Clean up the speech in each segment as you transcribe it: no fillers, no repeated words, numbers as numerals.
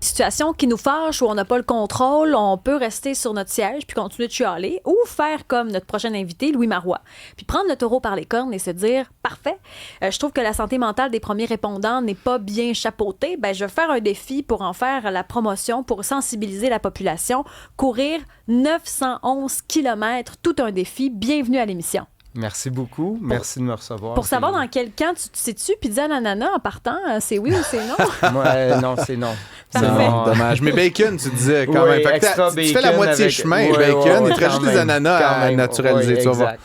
Situation qui nous fâche, où on n'a pas le contrôle, on peut rester sur notre siège puis continuer de chialer ou faire comme notre prochain invité, Louis Marois, puis prendre le taureau par les cornes et se dire « Parfait, je trouve que la santé mentale des premiers répondants n'est pas bien chapeautée. Ben, je vais faire un défi pour en faire la promotion, pour sensibiliser la population. Courir 911 km, tout un défi. Bienvenue à l'émission. » Merci beaucoup. Merci de me recevoir. Pour savoir dans quel camp tu te situes, pizza nanana en partant, c'est oui ou c'est non? Non, c'est non. C'est non, dommage. Mais bacon, tu disais quand même. Fait que tu fais la moitié avec... chemin, bacon. Il te reste juste des ananas à naturaliser. Tu vas.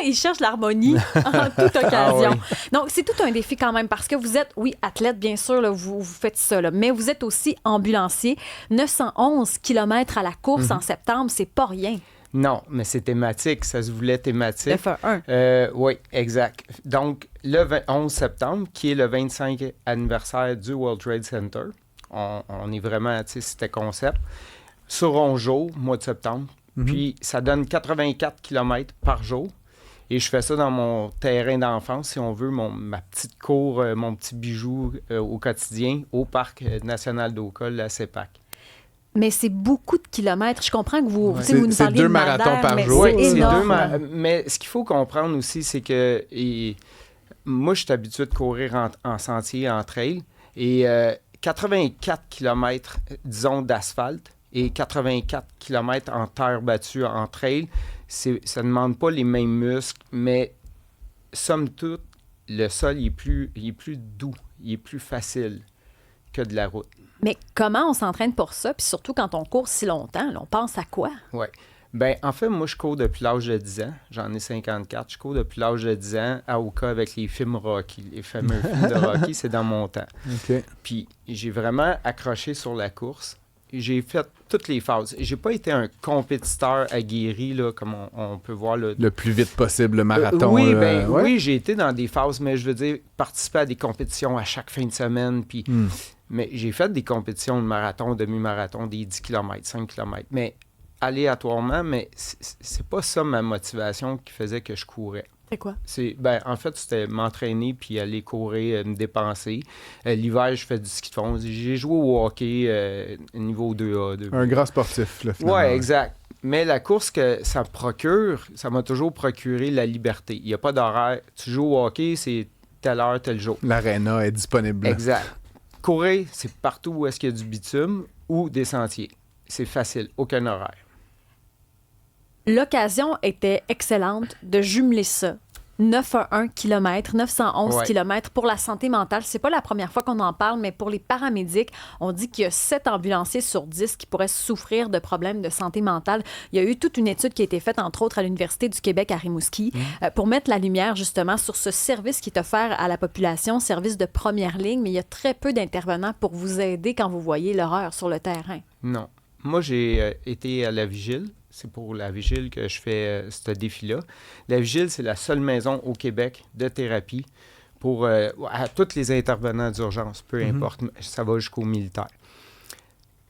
Il cherche l'harmonie en toute occasion. Donc, c'est tout un défi quand même parce que vous êtes, oui, athlète, bien sûr, là, vous faites ça, là, mais vous êtes aussi ambulancier. 911 km à la course en septembre, c'est pas rien. Non, mais c'est thématique. Ça se voulait thématique. Le F1. Oui, exact. Donc, le 11 septembre, qui est le 25 anniversaire du World Trade Center, on est vraiment, tu sais, c'était concept. Sur 11 jours, mois de septembre. Puis, ça donne 84 km par jour. Et je fais ça dans mon terrain d'enfance, si on veut, ma petite cour, mon petit bijou au quotidien, au Parc national d'Oka, la CEPAC. Mais c'est beaucoup de kilomètres. Je comprends que vous nous parliez c'est 2 marathons par jour. Oui, c'est 2 marathons. Mais ce qu'il faut comprendre aussi, c'est que moi, je suis habitué de courir en sentier, en trail. Et 84 km, disons, d'asphalte et 84 km en terre battue, en trail, ça ne demande pas les mêmes muscles, mais somme toute, le sol il est plus doux, il est plus facile que de la route. Mais comment on s'entraîne pour ça? Puis surtout quand on court si longtemps, là, on pense à quoi? Oui. Bien, en fait, moi, je cours depuis l'âge de 10 ans. J'en ai 54. Je cours depuis l'âge de 10 ans à Oka avec les films Rocky. Les fameux films de Rocky, c'est dans mon temps. Okay. Puis, j'ai vraiment accroché sur la course. J'ai fait toutes les phases. J'ai pas été un compétiteur aguerri, là, comme on peut voir. Là. Le plus vite possible, le marathon. Oui, j'ai été dans des phases, mais je veux dire, participer à des compétitions à chaque fin de semaine. Puis... Mais j'ai fait des compétitions de marathon, demi-marathon, des 10 km, 5 km. Mais aléatoirement, mais c'est pas ça ma motivation qui faisait que je courais. C'est quoi? En fait, c'était m'entraîner puis aller courir, me dépenser. L'hiver, je fais du ski de fond. J'ai joué au hockey niveau 2A. Un grand sportif, là, finalement. Oui, exact. Mais la course que ça procure, ça m'a toujours procuré la liberté. Il n'y a pas d'horaire. Tu joues au hockey, c'est telle heure, tel jour. L'aréna est disponible. Exact. Courir, c'est partout où est-ce qu'il y a du bitume ou des sentiers. C'est facile, aucun horaire. L'occasion était excellente de jumeler ça. 911 km, 911 km pour la santé mentale. C'est pas la première fois qu'on en parle, mais pour les paramédics, on dit qu'il y a 7 ambulanciers sur 10 qui pourraient souffrir de problèmes de santé mentale. Il y a eu toute une étude qui a été faite, entre autres, à l'Université du Québec à Rimouski, pour mettre la lumière, justement, sur ce service qui est offert à la population, service de première ligne, mais il y a très peu d'intervenants pour vous aider quand vous voyez l'horreur sur le terrain. Non. Moi, j'ai été à la Vigile. C'est pour la Vigile que je fais ce défi-là. La Vigile, c'est la seule maison au Québec de thérapie pour à tous les intervenants d'urgence, peu importe, ça va jusqu'aux militaires.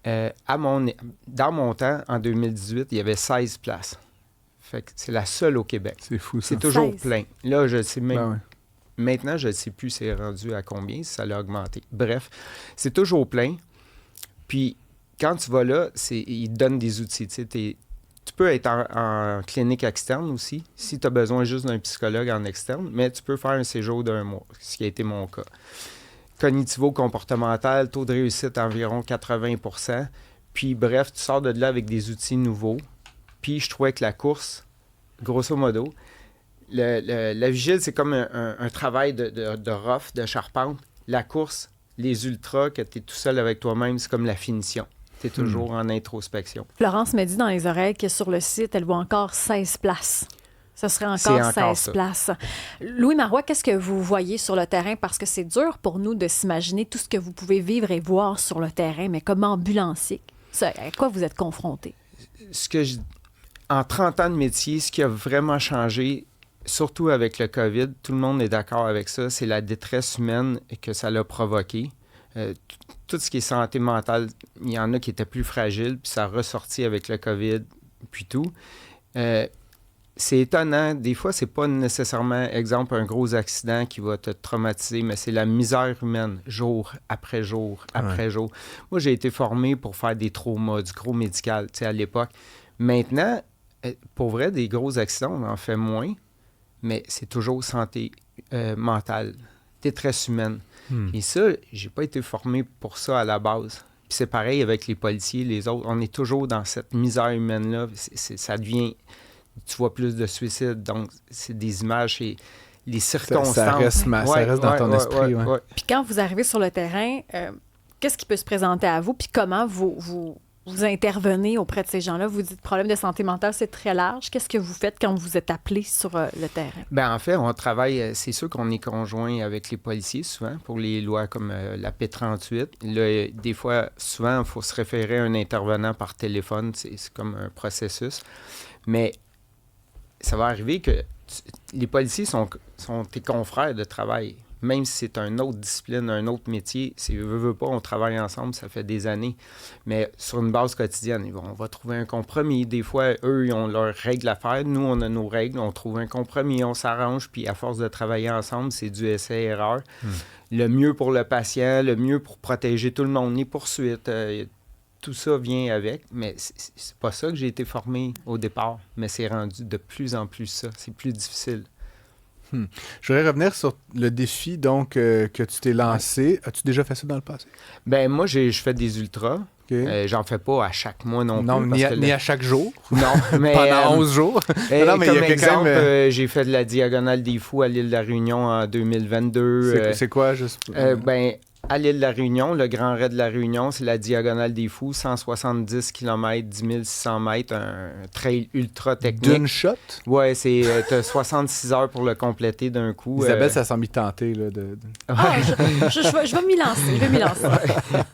Dans mon temps, en 2018, il y avait 16 places. Fait que c'est la seule au Québec. C'est fou, ça. C'est toujours 16. plein. Là, je sais même... Ben Maintenant, je ne sais plus c'est rendu à combien, si ça l'a augmenté. Bref, c'est toujours plein. Puis, quand tu vas là, ils te donnent des outils. Tu peux être en clinique externe aussi, si tu as besoin juste d'un psychologue en externe, mais tu peux faire un séjour d'1 mois, ce qui a été mon cas. Cognitivo-comportemental, taux de réussite environ 80%. Puis bref, tu sors de là avec des outils nouveaux. Puis je trouvais que la course, grosso modo, la vigile, c'est comme un travail de rough, de charpente. La course, les ultras, que tu es tout seul avec toi-même, c'est comme la finition. Tu es toujours en introspection. Florence me dit dans les oreilles que sur le site, elle voit encore 16 places. Ce serait encore 16 places. Louis Marois, qu'est-ce que vous voyez sur le terrain? Parce que c'est dur pour nous de s'imaginer tout ce que vous pouvez vivre et voir sur le terrain, mais comme ambulancier, à quoi vous êtes confronté? En 30 ans de métier, ce qui a vraiment changé, surtout avec le COVID, tout le monde est d'accord avec ça, c'est la détresse humaine que ça l'a provoqué. Tout ce qui est santé mentale, il y en a qui étaient plus fragiles, puis ça a ressorti avec le COVID, puis tout. c'est étonnant. Des fois, c'est pas nécessairement, exemple, un gros accident qui va te traumatiser, mais c'est la misère humaine, jour après jour après jour. Moi, j'ai été formé pour faire des traumas, du gros médical, tu sais, à l'époque. Maintenant, pour vrai, des gros accidents, on en fait moins, mais c'est toujours santé mentale, détresse humaine. Et ça, j'ai pas été formé pour ça à la base. Puis c'est pareil avec les policiers, les autres. On est toujours dans cette misère humaine-là. Ça devient... Tu vois plus de suicides, donc c'est des images et les circonstances. Ça reste dans ton esprit. Ouais. Puis quand vous arrivez sur le terrain, qu'est-ce qui peut se présenter à vous? Puis comment vous intervenez auprès de ces gens-là? Vous dites problème de santé mentale, c'est très large. Qu'est-ce que vous faites quand vous êtes appelé sur le terrain? Bien, en fait, on travaille, c'est sûr qu'on est conjoint avec les policiers souvent pour les lois comme la P38. Là, des fois, souvent, il faut se référer à un intervenant par téléphone. C'est comme un processus. Mais ça va arriver que les policiers sont tes confrères de travail. Même si c'est une autre discipline, un autre métier, veut pas, on travaille ensemble, ça fait des années. Mais sur une base quotidienne, on va trouver un compromis. Des fois, eux, ils ont leurs règles à faire. Nous, on a nos règles. On trouve un compromis, on s'arrange. Puis à force de travailler ensemble, c'est du essai-erreur. Le mieux pour le patient, le mieux pour protéger tout le monde, les poursuites. Tout ça vient avec, mais c'est pas ça que j'ai été formé au départ. Mais c'est rendu de plus en plus ça. C'est plus difficile. Je voudrais revenir sur le défi donc que tu t'es lancé. As-tu déjà fait ça dans le passé? Ben moi, je fais des ultras. Okay. J'en fais pas à chaque mois non plus. Ni à chaque jour? Non, mais... Pendant 11 jours? Non, mais comme exemple, j'ai fait de la Diagonale des Fous à l'île de la Réunion en 2022. C'est quoi, juste? À l'île de la Réunion, le Grand Raid de la Réunion, c'est la Diagonale des Fous, 170 km, 10 600 mètres, un trail ultra technique. D'une shot? Ouais, t'as 66 heures pour le compléter d'un coup. Isabelle, ça semble tenter. Là, je vais m'y lancer.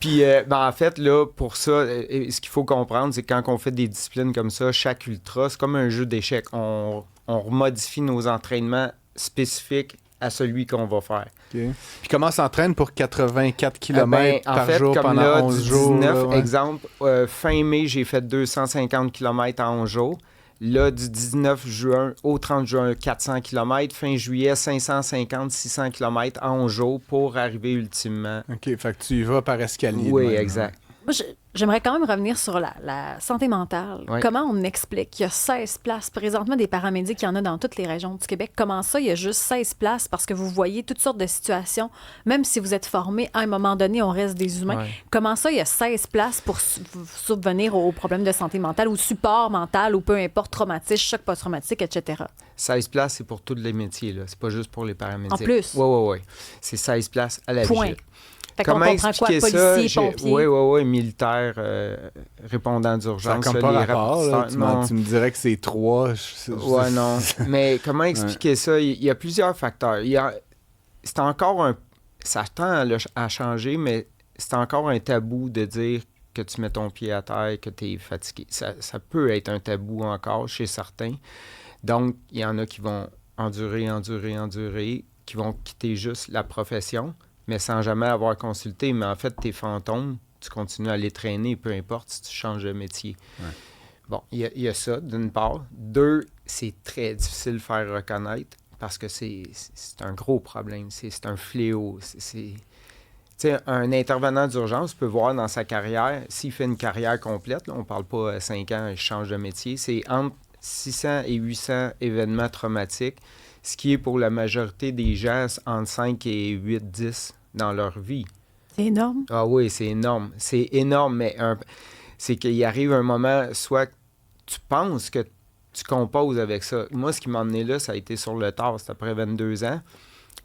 Puis, en fait, là, pour ça, ce qu'il faut comprendre, c'est que quand on fait des disciplines comme ça, chaque ultra, c'est comme un jeu d'échecs. On remodifie nos entraînements spécifiques à celui qu'on va faire. Okay. Puis comment on s'entraîne pour 84 km par jour comme pendant là, 11 du jours? 19, exemple, fin mai, j'ai fait 250 km en 11 jours. Là, du 19 juin au 30 juin, 400 km. Fin juillet, 550, 600 km en 11 jours pour arriver ultimement. OK, fait que tu y vas par escalier. Oui, exact. Moi, j'aimerais quand même revenir sur la santé mentale. Oui. Comment on explique qu'il y a 16 places présentement des paramédics, il y en a dans toutes les régions du Québec. Comment ça, il y a juste 16 places parce que vous voyez toutes sortes de situations, même si vous êtes formé, à un moment donné, on reste des humains. Ouais. Comment ça, il y a 16 places pour subvenir aux problèmes de santé mentale, ou support mental, ou peu importe, traumatisme, choc post-traumatique, etc.? 16 places, c'est pour tous les métiers, là. C'est pas juste pour les paramédics. En plus? Oui. C'est 16 places à la Point. vigile. Fait qu'on comprend quoi? Policiers, pompiers? Oui, militaires, répondants d'urgence. Ça n'a pas rapport, là, tu me dirais que c'est 3. Oui, non. Mais comment expliquer ça? Il y a plusieurs facteurs. C'est encore ça tend à changer, mais c'est encore un tabou de dire que tu mets ton pied à terre, que tu es fatigué. Ça peut être un tabou encore chez certains. Donc, il y en a qui vont endurer, qui vont quitter juste la profession, mais sans jamais avoir consulté. Mais en fait, tes fantômes, tu continues à les traîner, peu importe si tu changes de métier. Ouais. Bon, il y a ça, d'une part. 2, c'est très difficile de faire reconnaître parce que c'est un gros problème. C'est un fléau. Tu sais, un intervenant d'urgence peut voir dans sa carrière, s'il fait une carrière complète, là, on ne parle pas 5 ans, il change de métier, c'est entre 600 et 800 événements traumatiques, ce qui est pour la majorité des gens entre 5 et 8-10 dans leur vie. C'est énorme. Ah oui, c'est énorme. C'est énorme, mais c'est qu'il arrive un moment, soit tu penses que tu composes avec ça. Moi, ce qui m'a emmené là, ça a été sur le tard, c'était après 22 ans.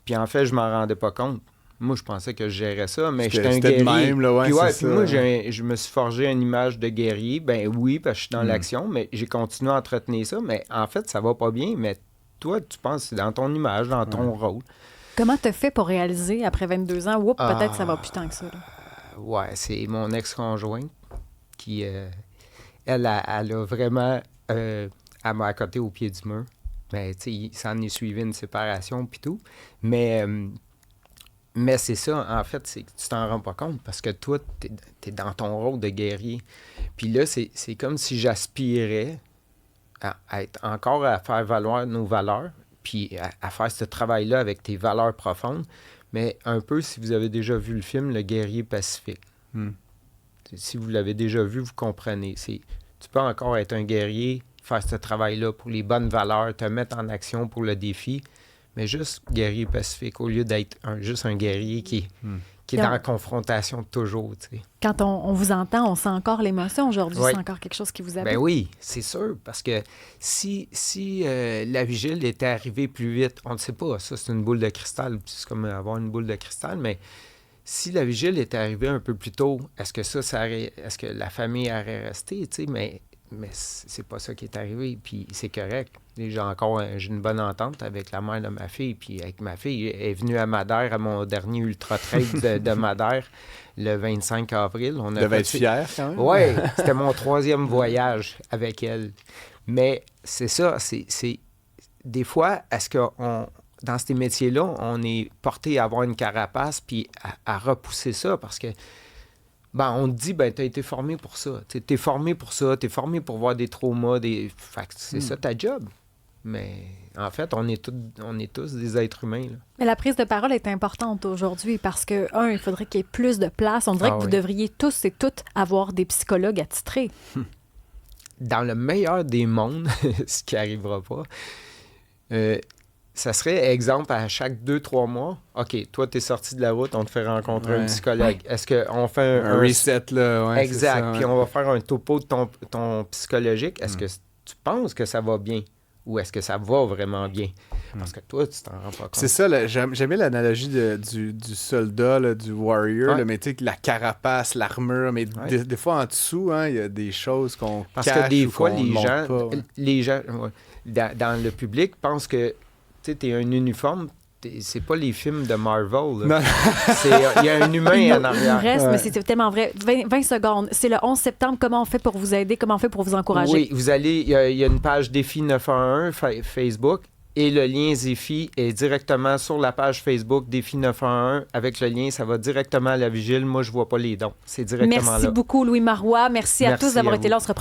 Puis en fait, je m'en rendais pas compte. Moi, je pensais que je gérais ça, mais j'étais un guerrier. Même, là, ouais, puis moi, je me suis forgé une image de guerrier. Ben oui, parce que je suis dans l'action, mais j'ai continué à entretenir ça. Mais en fait, ça va pas bien, mais toi, tu penses que c'est dans ton image, dans ton rôle. Comment t'as fait pour réaliser, après 22 ans, peut-être que ça va plus tant que ça? Ouais, c'est mon ex-conjointe qui, elle a vraiment... elle m'a accoté au pied du mur. Ben, tu sais, ça en est suivi une séparation puis tout. Mais c'est ça, en fait, c'est que tu t'en rends pas compte parce que toi, t'es dans ton rôle de guerrier. Puis là, c'est comme si j'aspirais être encore à faire valoir nos valeurs, puis à faire ce travail-là avec tes valeurs profondes, mais un peu, si vous avez déjà vu le film Le Guerrier Pacifique. Si vous l'avez déjà vu, vous comprenez. Tu peux encore être un guerrier, faire ce travail-là pour les bonnes valeurs, te mettre en action pour le défi, mais juste guerrier pacifique, au lieu d'être juste un guerrier qui est dans la confrontation toujours. Tu sais. Quand on vous entend, on sent encore l'émotion aujourd'hui. Oui. C'est encore quelque chose qui vous habite. Ben oui, c'est sûr, parce que si la vigile était arrivée plus vite, on ne sait pas, ça c'est une boule de cristal, c'est comme avoir une boule de cristal, mais si la vigile était arrivée un peu plus tôt, est-ce que la famille aurait resté, tu sais, mais c'est pas ça qui est arrivé, puis c'est correct. J'ai une bonne entente avec la mère de ma fille, puis avec ma fille, elle est venue à Madère, à mon dernier ultra-trail de Madère, le 25 avril. On devait être fier, quand même. Oui, c'était mon 3e voyage avec elle. Mais c'est ça, c'est des fois, est-ce que dans ces métiers-là, on est porté à avoir une carapace, puis à repousser ça, parce que on te dit, t'as été formé pour ça. T'es formé pour ça, t'es formé pour voir des traumas, fait que c'est ça ta job. Mais en fait, on est tous des êtres humains. Là. Mais la prise de parole est importante aujourd'hui parce que, il faudrait qu'il y ait plus de place. On dirait que vous devriez tous et toutes avoir des psychologues attitrés. Dans le meilleur des mondes, ce qui n'arrivera pas, ça serait, exemple, à chaque 2-3 mois, OK, toi, tu es sorti de la route, on te fait rencontrer un psychologue. Ouais. Est-ce qu'on fait un reset, là? Ouais, exact. Ça, ouais. Puis on va faire un topo de ton psychologique. Est-ce que tu penses que ça va bien? Ou est-ce que ça va vraiment bien? Parce que toi, tu t'en rends pas compte. C'est ça, là, j'aimais l'analogie du soldat, là, du warrior, là, mais tu sais, la carapace, l'armure, mais des fois en dessous, il y a des choses qu'on parce cache que des ou fois, qu'on montre pas. Les gens dans le public pensent que tu es un uniforme. C'est pas les films de Marvel. Il y a un humain en arrière. Il reste, mais c'est tellement vrai. 20 secondes. C'est le 11 septembre. Comment on fait pour vous aider? Comment on fait pour vous encourager? Oui, il y a une page Défi 911 Facebook et le lien Zéfi est directement sur la page Facebook Défi 911. Avec le lien, ça va directement à la vigile. Moi, je vois pas les dons. C'est directement là. Merci beaucoup, Louis Marois. Merci à tous d'avoir été là. On se reprend